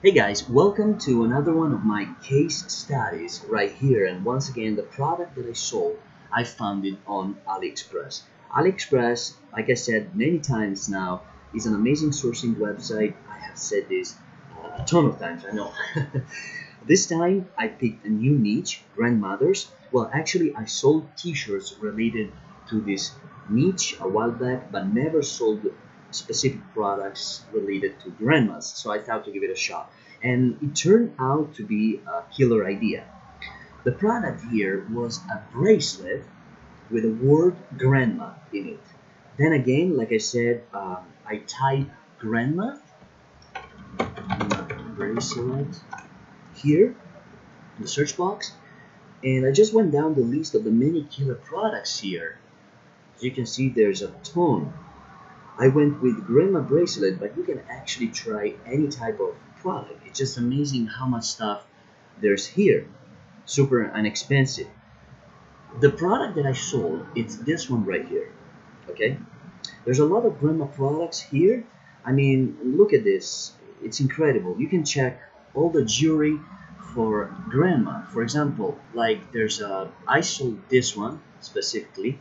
Hey guys, welcome to another one of my case studies right here. And once again, the product that I sold, I found it on AliExpress. AliExpress, like I said many times now, is an amazing sourcing website. I have said this a ton of times, I know. This time I picked a new niche, grandmothers. Well, actually I sold t-shirts related to this niche a while back, but never sold specific products related to grandmas, so I thought to give it a shot, and it turned out to be a killer idea. The product here was a bracelet with the word grandma in it. Then again, like I said, I typed grandma bracelet here in the search box, and I just went down the list of the many killer products here. As you can see, there's a ton. I went with grandma bracelet, but you can actually try any type of product. It's just amazing how much stuff there's here. Super inexpensive. The product that I sold, it's this one right here. Okay? There's a lot of grandma products here. I mean, look at this. It's incredible. You can check all the jewelry for grandma. For example, like I sold this one specifically,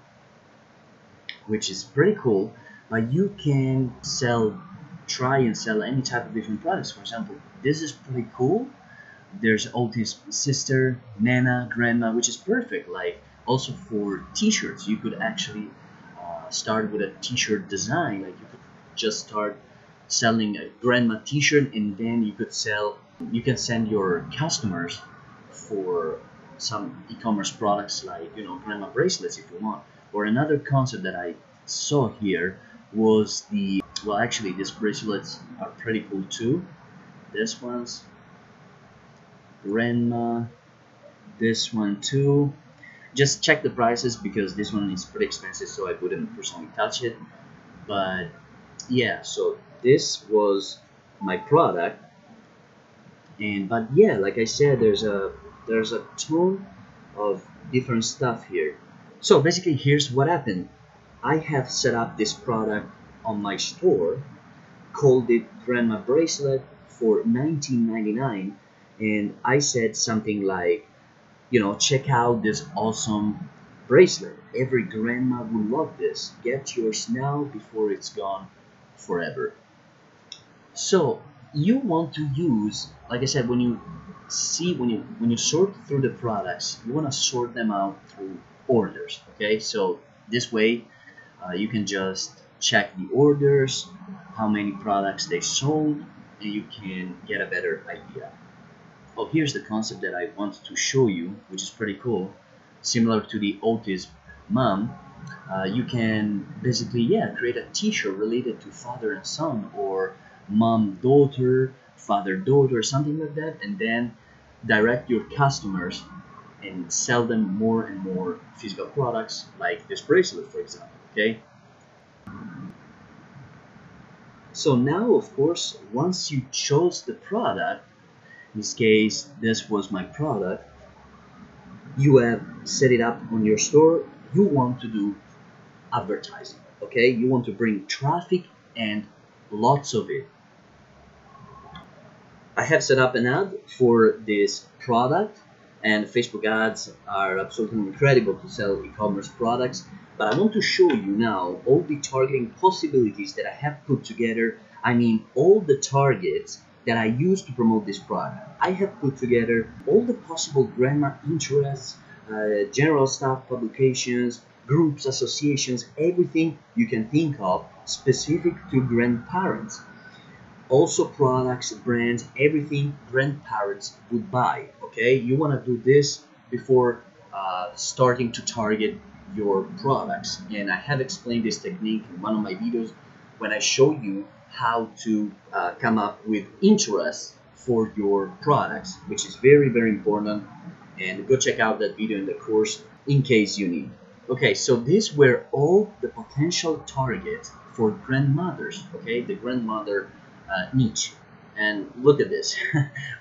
which is pretty cool. But you can try and sell any type of different products. For example, this is pretty cool. There's Otis' sister, Nana, grandma, which is perfect. Like also for t-shirts, you could actually start with a t-shirt design. Like you could just start selling a grandma t-shirt, and then you can send your customers for some e-commerce products like grandma bracelets if you want. Or another concept that I saw here was actually these bracelets are pretty cool too. This one's grandma, this one too. Just check the prices because this one is pretty expensive, so I wouldn't personally touch it. But yeah, so this was my product, but yeah, like I said, there's a ton of different stuff here. So basically, here's what happened. I have set up this product on my store, called it Grandma Bracelet for $19.99, and I said something like, check out this awesome bracelet. Every grandma will love this. Get yours now before it's gone forever. So you want to use, like I said, when you sort through the products, you want to sort them out through orders. Okay, so this way you can just check the orders, how many products they sold, and you can get a better idea. Oh, here's the concept that I wanted to show you, which is pretty cool. Similar to the Otis mom, you can basically, create a t-shirt related to father and son, or mom-daughter, father-daughter, something like that, and then direct your customers and sell them more and more physical products like this bracelet, for example. Okay, so now, of course, once you chose the product, in this case this was my product, you have set it up on your store. You want to do advertising. Okay, you want to bring traffic, and lots of it. I have set up an ad for this product, and Facebook ads are absolutely incredible to sell e-commerce products. But I want to show you now all the targeting possibilities that I have put together. I mean, all the targets that I use to promote this product. I have put together all the possible grandma interests, general stuff, publications, groups, associations, everything you can think of specific to grandparents. Also products, brands, everything grandparents would buy. Okay, you want to do this before starting to target your products, and I have explained this technique in one of my videos when I show you how to come up with interest for your products, which is very, very important, and go check out that video in the course in case you need. Okay, so these were all the potential targets for grandmothers. Okay, the grandmother niche. And look at this.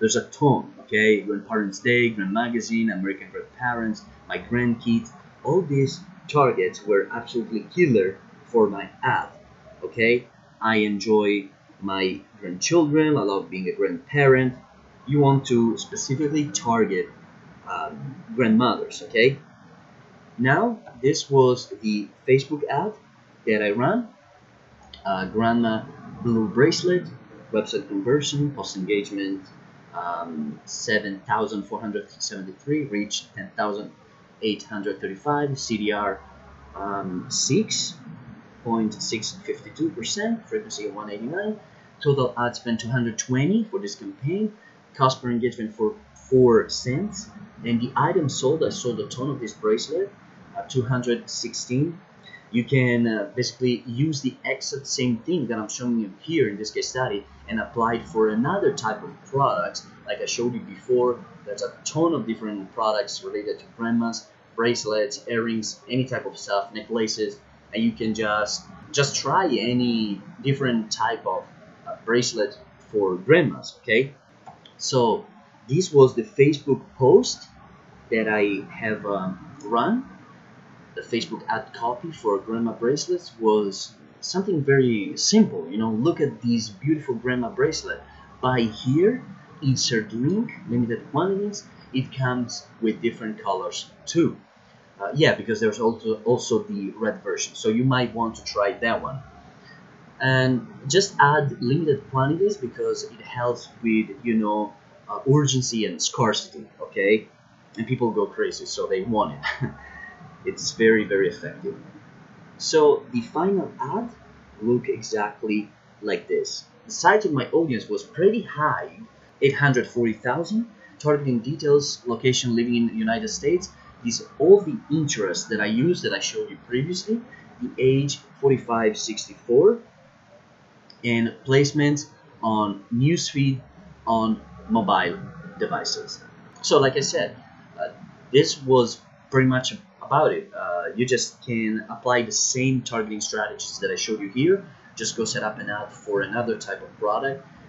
There's a ton. Okay, Grandparents Day, Grand Magazine, American Grandparents, My Grandkids. All these targets were absolutely killer for my ad. Okay, I enjoy my grandchildren. I love being a grandparent. You want to specifically target grandmothers, okay? Now, this was the Facebook ad that I ran. Grandma Blue Bracelet, website conversion, post engagement, 7,473, reach 10,835, CDR 6.652%, frequency of 189, total ad spend 220 for this campaign, cost per engagement for 4 cents, and the item sold, I sold a ton of this bracelet, 216. You can basically use the exact same thing that I'm showing you here in this case study and apply it for another type of products. Like I showed you before, there's a ton of different products related to grandmas, bracelets, earrings, any type of stuff, necklaces, and you can just try any different type of bracelet for grandmas, okay? So this was the Facebook post that I have run. The Facebook ad copy for grandma bracelets was something very simple. You know, look at these beautiful grandma bracelet. Buy here, insert link, limited quantities. It comes with different colors too. Yeah, because there's also the red version, so you might want to try that one. And just add limited quantities because it helps with, you know, urgency and scarcity, okay? And people go crazy, so they want it. It's very, very effective. So the final ad looked exactly like this. The size of my audience was pretty high, 840,000. Targeting details, location, living in the United States. These all the interests that I used that I showed you previously. The age 45-64, and placements on newsfeed on mobile devices. So like I said, this was pretty much about it. You just can apply the same targeting strategies that I showed you here. Just go set up an ad for another type of product